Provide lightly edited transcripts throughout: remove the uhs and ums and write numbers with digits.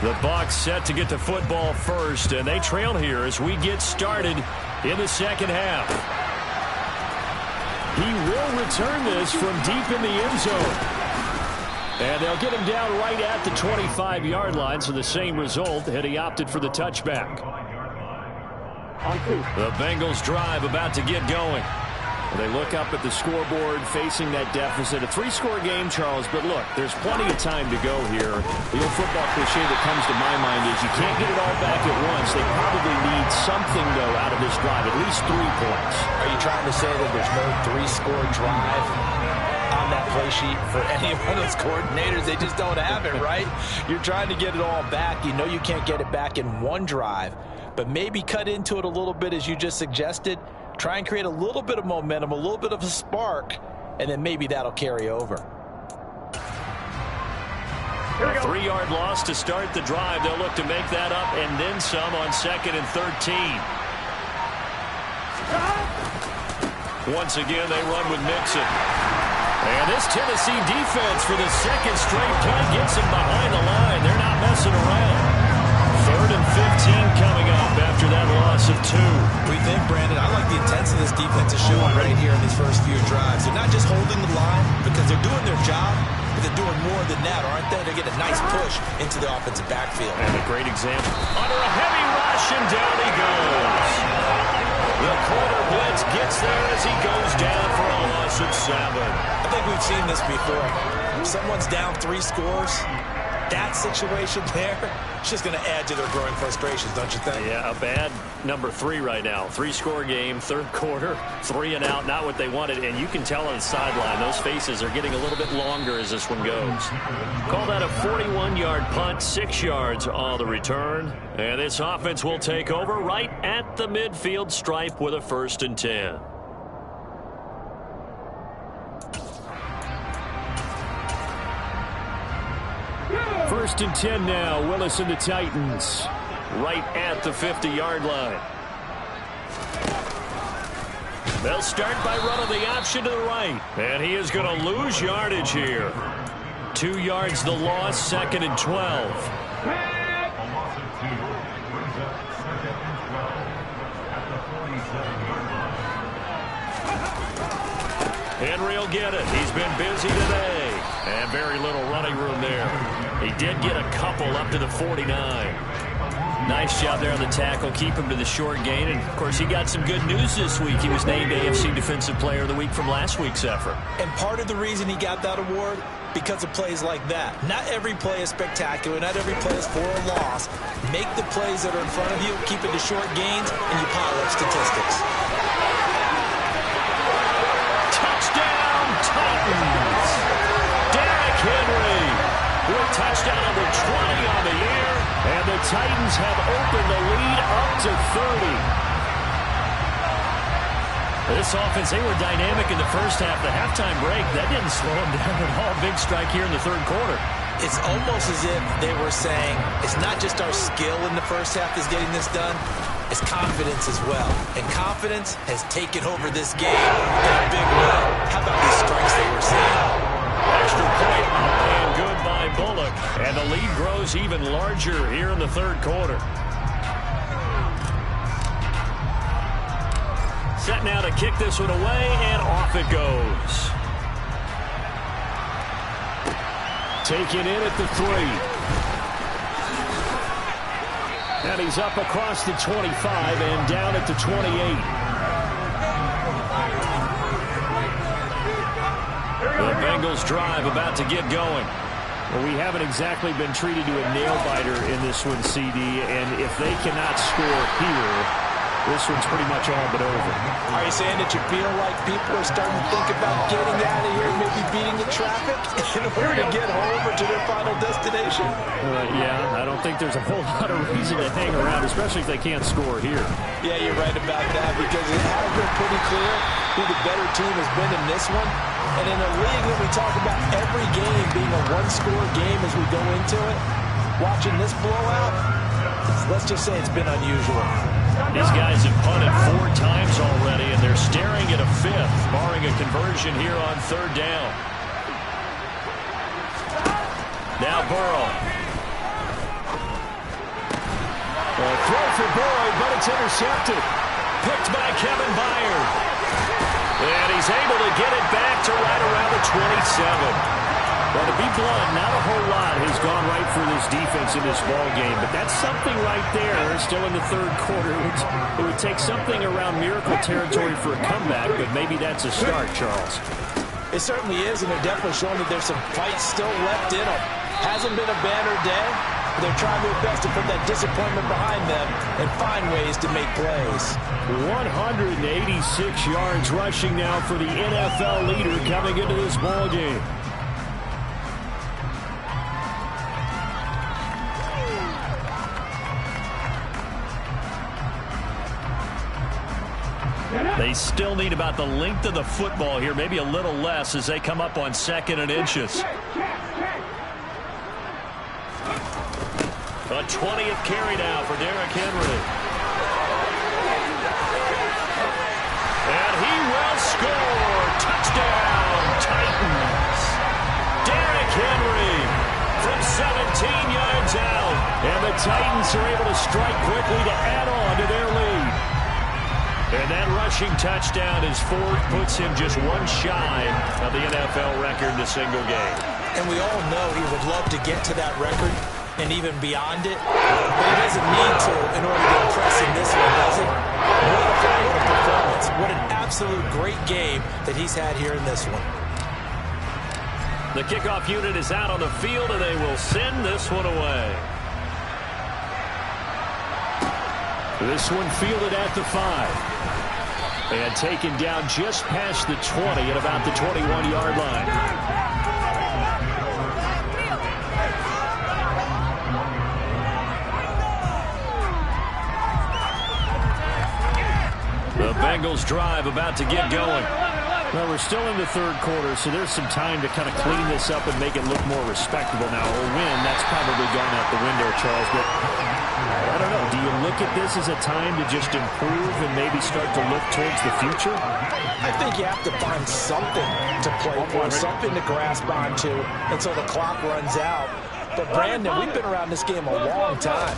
The Bucs set to get the football first, and they trail here as we get started in the second half. He will return this from deep in the end zone. And they'll get him down right at the 25-yard line, so the same result had he opted for the touchback. The Bengals drive about to get going. They look up at the scoreboard facing that deficit. A 3-score game, Charles, but look, there's plenty of time to go here. The old football cliche that comes to my mind is you can't get it all back at once. They probably need something, though, out of this drive, at least 3 points. Are you trying to say that there's no 3-score drive on that play sheet for any one of those coordinators? They just don't have it, right? You're trying to get it all back. You know you can't get it back in one drive, but maybe cut into it a little bit as you just suggested. Try and create a little bit of momentum, a little bit of a spark, and then maybe that'll carry over. A 3-yard loss to start the drive. They'll look to make that up and then some on 2nd and 13. Once again, they run with Mixon. And this Tennessee defense for the second straight play gets him behind the line. They're not messing around. 3rd and 15 coming up after that loss of 2. We think, Brandon, I like the intensity this defense is showing right here in these first few drives. They're not just holding the line because they're doing their job, but they're doing more than that, aren't they? They're getting a nice push into the offensive backfield. And a great example. Under a heavy rush, and down he goes. The corner blitz gets there as he goes down for a loss of 7. I think we've seen this before. If someone's down 3 scores, that situation there, it's just going to add to their growing frustrations, don't you think? Yeah, a bad number 3 right now. 3-score game, 3rd quarter, 3 and out, not what they wanted. And you can tell on the sideline, those faces are getting a little bit longer as this one goes. Call that a 41-yard punt, 6 yards on the return. And this offense will take over right at the midfield stripe with a 1st and 10. First and 10 now. Willis and the Titans right at the 50-yard line. They'll start by running the option to the right. And he is going to lose yardage here. 2 yards the loss, 2nd and 12. Henry will get it. He's been busy today. And very little running room there. He did get a couple up to the 49. Nice job there on the tackle. Keep him to the short gain. And, of course, he got some good news this week. He was named AFC Defensive Player of the Week from last week's effort. And part of the reason he got that award, because of plays like that. Not every play is spectacular. Not every play is for a loss. Make the plays that are in front of you, keep it to short gains, and you pile up statistics. Touchdown, Titans! Derrick Henry with touchdown number 20 on the year. And the Titans have opened the lead up to 30. This offense, they were dynamic in the first half. The halftime break, that didn't slow them down at all. Big strike here in the 3rd quarter. It's almost as if they were saying, it's not just our skill in the first half that's getting this done, it's confidence as well. And confidence has taken over this game in a big way. How about these strikes that we're seeing? Extra point and good by Bullock. And the lead grows even larger here in the 3rd quarter. Set now to kick this one away, and off it goes. Taken in at the 3. And he's up across the 25 and down at the 28. The Bengals drive about to get going. Well, we haven't exactly been treated to a nail-biter in this one, CD, and if they cannot score here, this one's pretty much all but over. Are you saying that you feel like people are starting to think about getting out of here, maybe beating the traffic in order to get home or to their final destination? Yeah, I don't think there's a whole lot of reason to hang around, especially if they can't score here. Yeah, you're right about that, because it has been pretty clear who the better team has been in this one. And in a league that we talk about every game being a one-score game as we go into it, watching this blowout, let's just say it's been unusual. These guys have punted 4 times already, and they're staring at a 5th, barring a conversion here on 3rd down. Now Burrow. It's intercepted. Picked by Kevin Byard. And he's able to get it back to right around the 27. Well, to be blunt, not a whole lot has gone right for this defense in this ball game, but that's something right there. Still in the third quarter. It would take something around miracle territory for a comeback, but maybe that's a start, Charles. It certainly is, and they're definitely showing that there's some fight still left in them. Hasn't been a banner day, but they're trying their best to put that disappointment behind them and find ways to make plays. 186 yards rushing now for the NFL leader coming into this ball game. They still need about the length of the football here, maybe a little less as they come up on 2nd and inches. A 20th carry now for Derrick Henry. And he will score. Touchdown, Titans. Derrick Henry from 17 yards out. And the Titans are able to strike quickly to add on to their lead. And that rushing touchdown is fourth, puts him just one shy of the NFL record in a single game. And we all know he would love to get to that record and even beyond it, but he doesn't need to in order to impress in this one, does it? What a performance. What an absolute great game that he's had here in this one. The kickoff unit is out on the field, and they will send this one away. This one fielded at the 5. And taken down just past the 20 at about the 21-yard line. The Bengals drive about to get going. Well, we're still in the third quarter, so there's some time to kind of clean this up and make it look more respectable. Now, a win, that's probably gone out the window, Charles, but I don't know. Do you look at this as a time to just improve and maybe start to look towards the future? I think you have to find something to play for, something to grasp onto until the clock runs out. But, Brandon, we've been around this game a long time.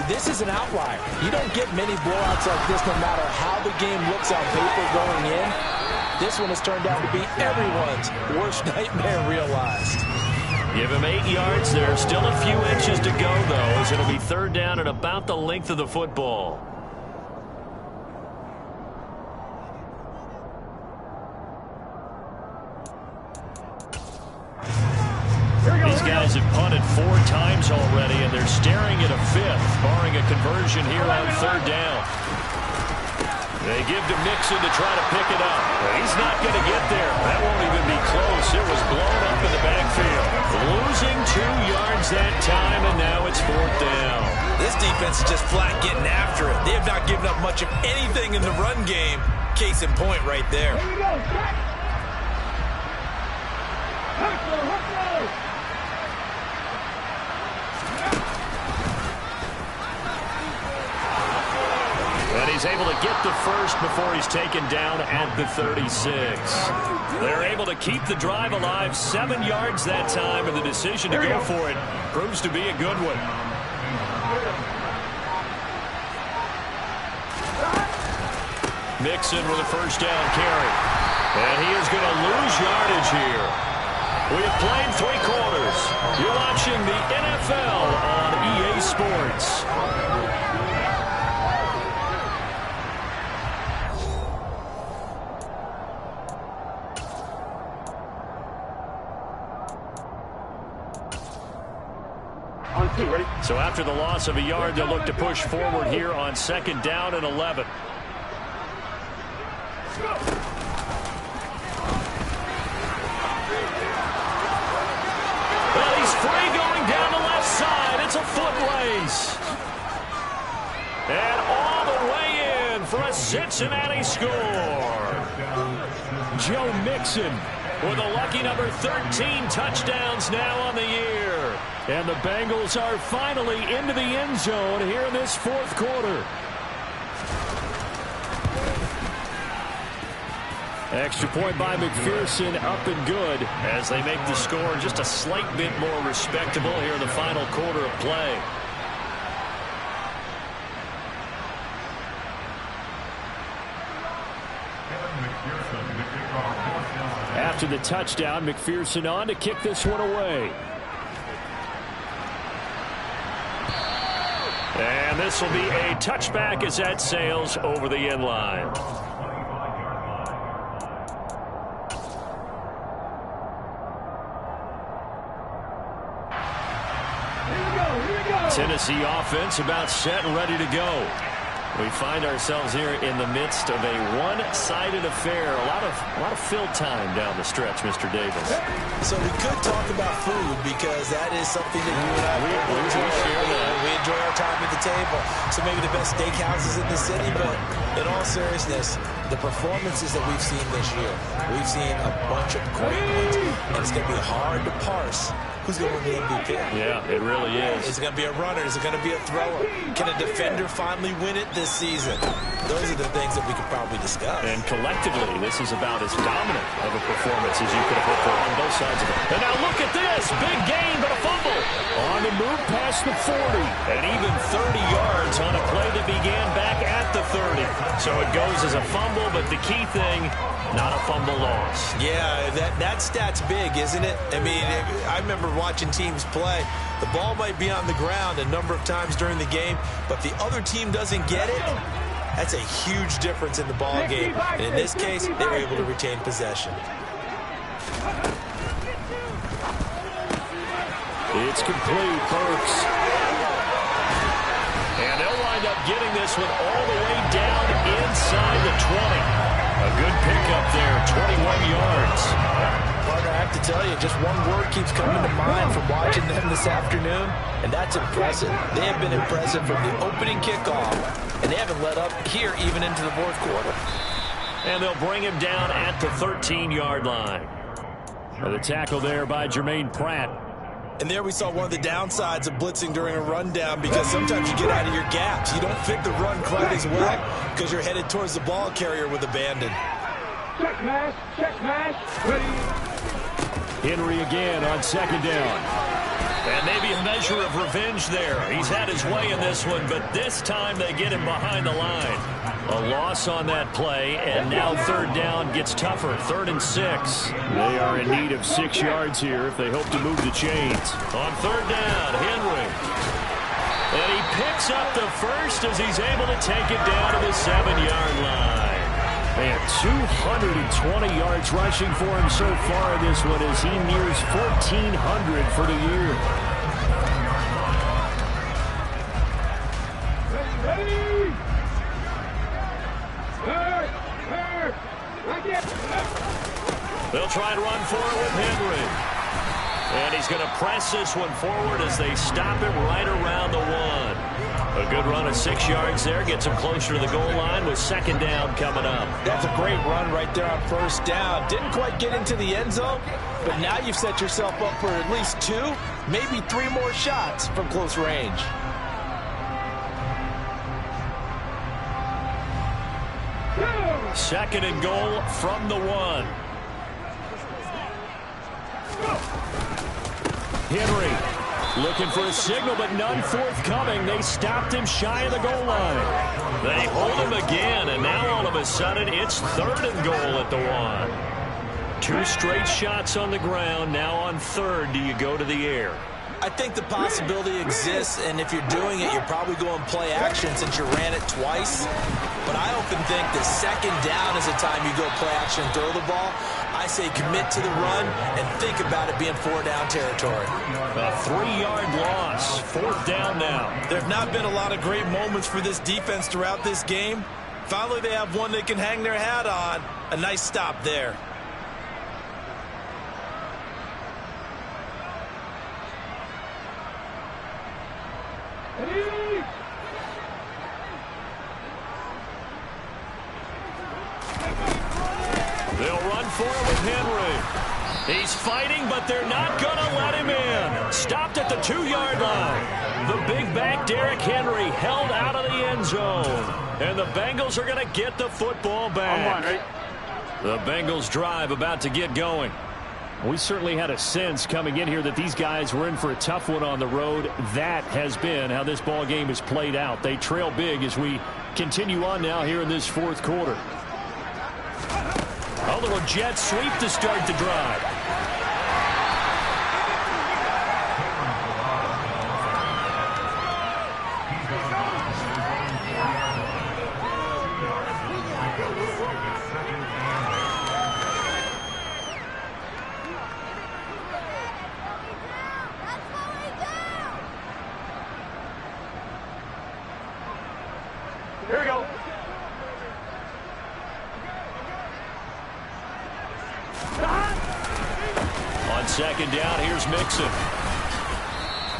This is an outlier. You don't get many blowouts like this no matter how the game looks on paper going in. This one has turned out to be everyone's worst nightmare realized. Give him 8 yards there. Still a few inches to go, though, as it'll be third down at about the length of the football. These guys have punted 4 times already, and they're staring at a 5th, barring a conversion here on third down. They give to Mixon to try to pick it up. He's not going to get there. That won't even be close. It was blown up in the backfield. Losing 2 yards that time, and now it's fourth down. This defense is just flat getting after it. They have not given up much of anything in the run game. Case in point right there. And he's able to get the first before he's taken down at the 36. They're able to keep the drive alive, 7 yards that time, and the decision to go for it proves to be a good one. Mixon with a first down carry. And he is going to lose yardage here. We have played 3 quarters. You're watching the NFL on EA Sports. So after the loss of a yard, they'll look to push forward here on second down and 11. Well, he's free going down the left side. It's a foot race. And all the way in for a Cincinnati score. Joe Mixon with a lucky number 13 touchdowns now on the year. And the Bengals are finally into the end zone here in this fourth quarter. Extra point by McPherson, up and good as they make the score just a slight bit more respectable here in the final quarter of play. after the touchdown. McPherson on to kick this one away. And this will be a touchback as that sails over the end line. Tennessee offense about set and ready to go. We find ourselves here in the midst of a one-sided affair. A lot of fill time down the stretch, Mr. Davis. So we could talk about food because that is something that you and I we enjoy our time at the table. So maybe the best steakhouses in the city, but in all seriousness, the performances that we've seen this year, we've seen a bunch of great ones, and it's going to be hard to parse who's going to win the MVP. Yeah, it really is. Is it going to be a runner? Is it going to be a thrower? Can a defender finally win it this season? Those are the things that we could probably discuss. And collectively, this is about as dominant of a performance as you could have hoped for on both sides of it. And now look at this. Big gain, but a fumble. On the move past the 40. And even 30 yards on a play that began back at the 30. So it goes as a fumble, but the key thing, not a fumble loss. Yeah, that stat's big, isn't it? I mean, I remember watching teams play. The ball might be on the ground a number of times during the game, but the other team doesn't get it. That's a huge difference in the ball game. And in this case, they were able to retain possession. It's complete, Burks. And they'll wind up getting this one all the way down inside the 20. A good pickup there, 21 yards. Partner, I have to tell you, just one word keeps coming to mind from watching them this afternoon, and that's impressive. They have been impressive from the opening kickoff, and they haven't let up here even into the fourth quarter. And they'll bring him down at the 13-yard line. The tackle there by Jermaine Pratt. And there we saw one of the downsides of blitzing during a rundown, because sometimes you get out of your gaps. You don't fit the run quite as well because you're headed towards the ball carrier with abandon. Check mash, ready. Henry again on second down. And maybe a measure of revenge there. He's had his way in this one, but this time they get him behind the line. A loss on that play, and now third down gets tougher. 3rd and 6. They are in need of 6 yards here if they hope to move the chains. On third down, Henry. And he picks up the first as he's able to take it down to the 7-yard line. Man, 220 yards rushing for him so far in this one as he nears 1,400 for the year. They'll try and run for it with Henry. And he's going to press this one forward as they stop it right around the 1. A good run of 6 yards there. Gets him closer to the goal line with second down coming up. That's a great run right there on first down. Didn't quite get into the end zone, but now you've set yourself up for at least 2, maybe 3 more shots from close range. Second and goal from the 1. Henry looking for a signal, but none forthcoming. They stopped him shy of the goal line. They hold him again, and now all of a sudden it's 3rd and goal at the 1. 2 straight shots on the ground. Now on 3rd, do you go to the air? I think the possibility exists, and if you're doing it, you're probably going play action since you ran it twice. But I often think that second down is the time you go play action and throw the ball. I say commit to the run and think about it being 4-down territory. A 3-yard loss. 4th down now. There have not been a lot of great moments for this defense throughout this game. Finally, they have one they can hang their hat on. A nice stop there. They'll run for it with Henry. He's fighting, but they're not going to let him in. Stopped at the 2-yard line. The big back, Derrick Henry, held out of the end zone. And the Bengals are going to get the football back. The Bengals drive about to get going. We certainly had a sense coming in here that these guys were in for a tough one on the road. That has been how this ball game has played out. They trail big as we continue on now here in this 4th quarter. A little jet sweep to start the drive. Here we go. On second down, here's Mixon.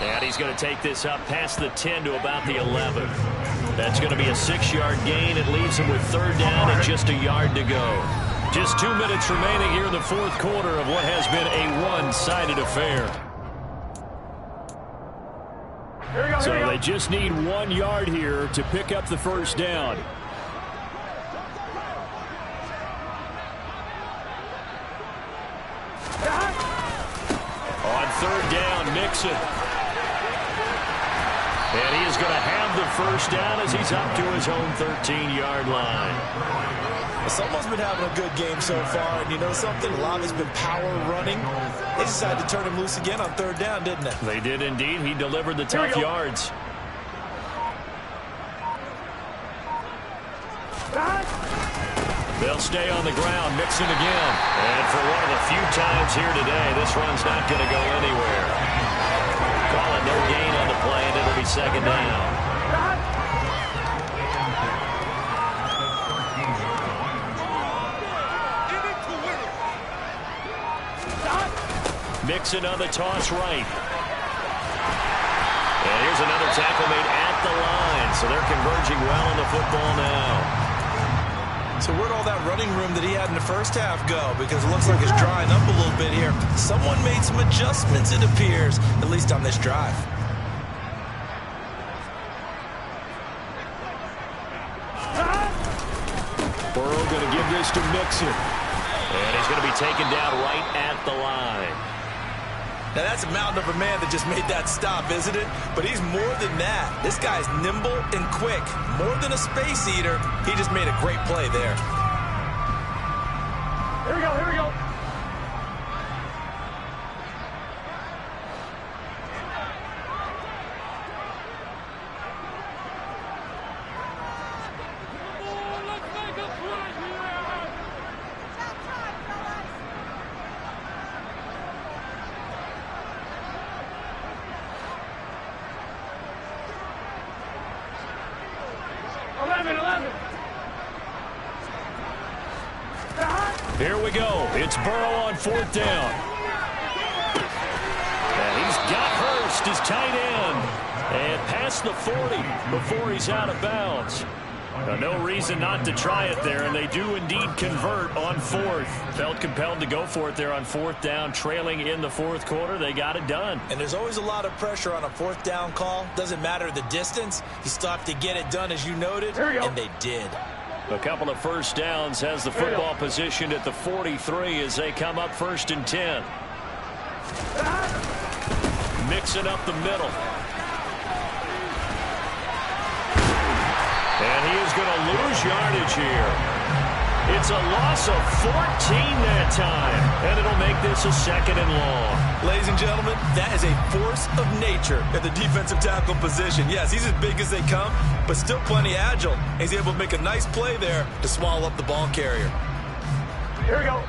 And he's going to take this up past the 10 to about the 11. That's going to be a 6-yard gain. It leaves him with third down and just a yard to go. Just 2 minutes remaining here in the fourth quarter of what has been a one-sided affair. So they just need 1 yard here to pick up the first down. On third down, Mixon. And he is going to have the first down as he's up to his own 13-yard line. Someone's been having a good game so far, and you know something? A lot of it's been power running. They decided to turn him loose again on third down, didn't they? They did indeed. He delivered the tough yards. They'll stay on the ground. Mixon again. And for one of the few times here today, this run's not going to go anywhere. Call it no gain on the play, and it'll be second down. Mixon on the toss right. And here's another tackle made at the line. So they're converging well on the football now. So where'd all that running room that he had in the first half go? Because it looks like it's drying up a little bit here. Someone made some adjustments, it appears, at least on this drive. Burrow going to give this to Mixon. And he's going to be taken down right at the line. Now, that's a mountain of a man that just made that stop, isn't it? But he's more than that. This guy's nimble and quick. More than a space eater, he just made a great play there. Here we go, here we go. Here we go. It's Burrow on fourth down. And he's got Hurst, his tight end. And past the 40 before he's out of bounds. Now, no reason not to try it there, and they do indeed convert on fourth. Felt compelled to go for it there on fourth down, trailing in the fourth quarter. They got it done. And there's always a lot of pressure on a fourth down call. Doesn't matter the distance. You stop to get it done, as you noted, and they did. A couple of first downs has the football positioned at the 43 as they come up first and 10. Mixing up the middle. And he is going to lose yardage here. It's a loss of 14 that time. And it'll make this a second and long. Ladies and gentlemen, that is a force of nature at the defensive tackle position. Yes, he's as big as they come, but still plenty agile. He's able to make a nice play there to swallow up the ball carrier. Here we go.